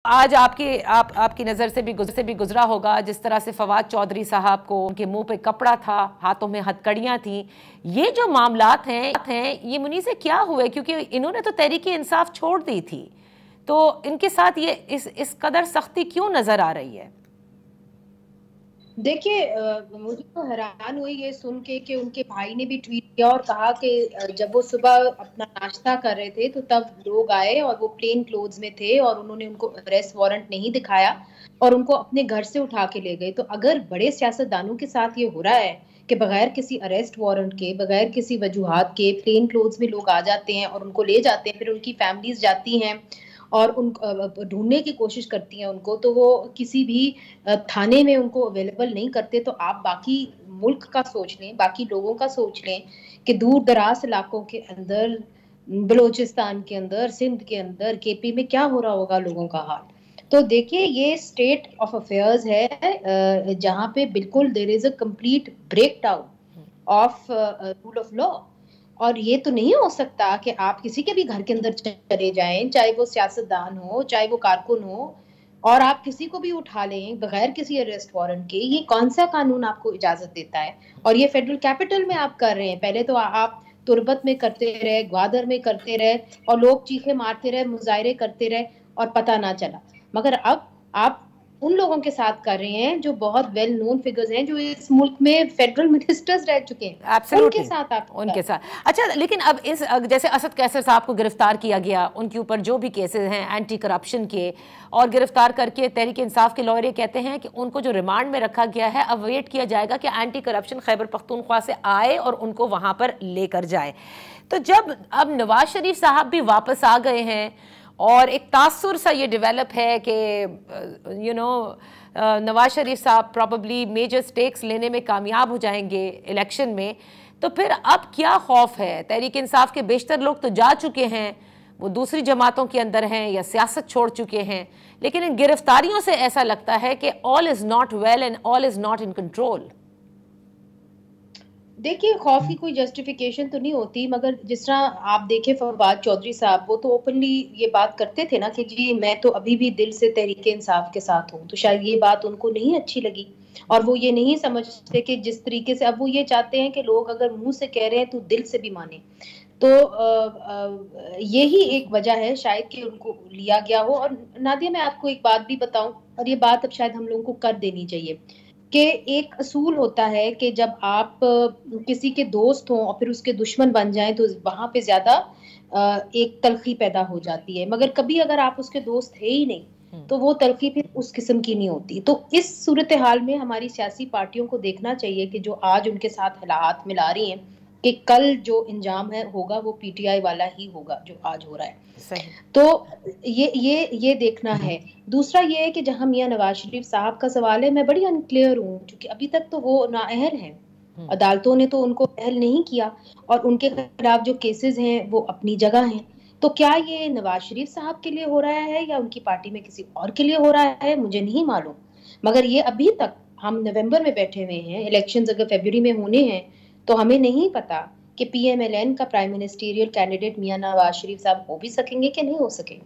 आज आपकी नज़र से भी गुजरा होगा जिस तरह से फवाद चौधरी साहब को उनके मुंह पे कपड़ा था, हाथों में हथकड़ियां थी। ये जो मामलात हैं ये मुनीर से क्या हुए, क्योंकि इन्होंने तो तहरीक-ए इंसाफ छोड़ दी थी, तो इनके साथ ये इस कदर सख्ती क्यों नजर आ रही है? देखिए, मुझे तो हैरान हुई ये सुन के कि उनके भाई ने भी ट्वीट किया और कहा कि जब वो सुबह अपना नाश्ता कर रहे थे तो तब लोग आए और वो प्लेन क्लोथ्स में थे और उन्होंने उनको अरेस्ट वारंट नहीं दिखाया और उनको अपने घर से उठा के ले गए। तो अगर बड़े सियासतदानों के साथ ये हो रहा है कि बगैर किसी अरेस्ट वारंट के, बगैर किसी वजूहात के प्लेन क्लोथ्स में लोग आ जाते हैं और उनको ले जाते हैं, फिर उनकी फैमिलीज जाती हैं और उन ढूंढने की कोशिश करती हैं उनको, तो वो किसी भी थाने में उनको अवेलेबल नहीं करते। तो आप बाकी मुल्क का सोच लें, बाकी लोगों का सोच लें कि दूर दराज इलाकों के अंदर, बलूचिस्तान के अंदर, सिंध के अंदर, केपी में क्या हो रहा होगा लोगों का हाल। तो देखिए, ये स्टेट ऑफ अफेयर्स है जहाँ पे बिल्कुल there is a complete breakdown of rule of law. और ये तो नहीं हो सकता कि आप किसी के भी घर के अंदर चले जाएं, चाहे वो सियासतदान हो, चाहे वो कारकुन हो, और आप किसी को भी उठा लें बगैर किसी अरेस्ट वारंट के। ये कौन सा कानून आपको इजाजत देता है? और ये फेडरल कैपिटल में आप कर रहे हैं। पहले तो आप तुर्बत में करते रहे, ग्वादर में करते रहे और लोग चीखे मारते रहे, मुजाहरे करते रहे और पता ना चला। मगर अब आप उन लोगों के साथ कर रहे हैं जो बहुत वेल नोन फिगर्स हैं, जो इस मुल्क में फेडरल मिनिस्टर्स रह चुके हैं, उनके एब्सोल्युटली, साथ आप उनके साथ। अच्छा, लेकिन अब जैसे असद कैसर साहब को गिरफ्तार किया गया, उनके ऊपर जो भी केसेस हैं एंटी करप्शन के, और गिरफ्तार करके तहरीक इंसाफ के लॉयर कहते हैं कि उनको जो रिमांड में रखा गया है, अब वेट किया जाएगा कि एंटी करप्शन खैबर पख्तूनख्वा से आए और उनको वहां पर लेकर जाए। तो जब अब नवाज शरीफ साहब भी वापस आ गए हैं और एक तासुर सा ये डेवलप है कि नवाज शरीफ साहब प्रॉबली मेजर स्टेक्स लेने में कामयाब हो जाएंगे इलेक्शन में, तो फिर अब क्या खौफ है? तहरीक इंसाफ के बेशतर लोग तो जा चुके हैं, वो दूसरी जमातों के अंदर हैं या सियासत छोड़ चुके हैं, लेकिन इन गिरफ्तारियों से ऐसा लगता है कि all is not well and all is not in control. देखिए, खौफ की कोई जस्टिफिकेशन तो नहीं होती, मगर जिस तरह आप देखें फवाद चौधरी साहब, वो तो ओपनली ये बात करते थे ना कि जी मैं तो अभी भी दिल से तहरीक इंसाफ के साथ हूँ। तो शायद ये बात उनको नहीं अच्छी लगी और वो ये नहीं समझते कि जिस तरीके से अब वो ये चाहते हैं कि लोग अगर मुंह से कह रहे हैं तो दिल से भी माने। तो यही एक वजह है शायद कि उनको लिया गया हो। और नादिया, मैं आपको एक बात भी बताऊं, और ये बात अब शायद हम लोगों को कर देनी चाहिए कि एक असूल होता है कि जब आप किसी के दोस्त हों और फिर उसके दुश्मन बन जाएं तो वहां पे ज्यादा एक तलखी पैदा हो जाती है। मगर कभी अगर आप उसके दोस्त है ही नहीं तो वो तलखी फिर उस किस्म की नहीं होती। तो इस सूरत हाल में हमारी सियासी पार्टियों को देखना चाहिए कि जो आज उनके साथ हाथ मिला रही हैं, कि कल जो इंजाम है होगा वो पीटीआई वाला ही होगा जो आज हो रहा है। सही। तो ये देखना है। दूसरा ये है कि जहां मियां नवाज शरीफ साहब का सवाल है, मैं बड़ी अनक्लियर हूँ क्योंकि अभी तक तो वो नाअहल हैं, अदालतों ने तो उनको अहल नहीं किया और उनके खिलाफ जो केसेस हैं वो अपनी जगह हैं। तो क्या ये नवाज शरीफ साहब के लिए हो रहा है या उनकी पार्टी में किसी और के लिए हो रहा है, मुझे नहीं मालूम। मगर ये अभी तक, हम नवंबर में बैठे हुए हैं, इलेक्शंस अगर फरवरी में होने हैं, तो हमें नहीं पता कि पीएमएलएन का प्राइम मिनिस्टीरियल कैंडिडेट मियां नवाज शरीफ साहब हो भी सकेंगे कि नहीं हो सकेंगे।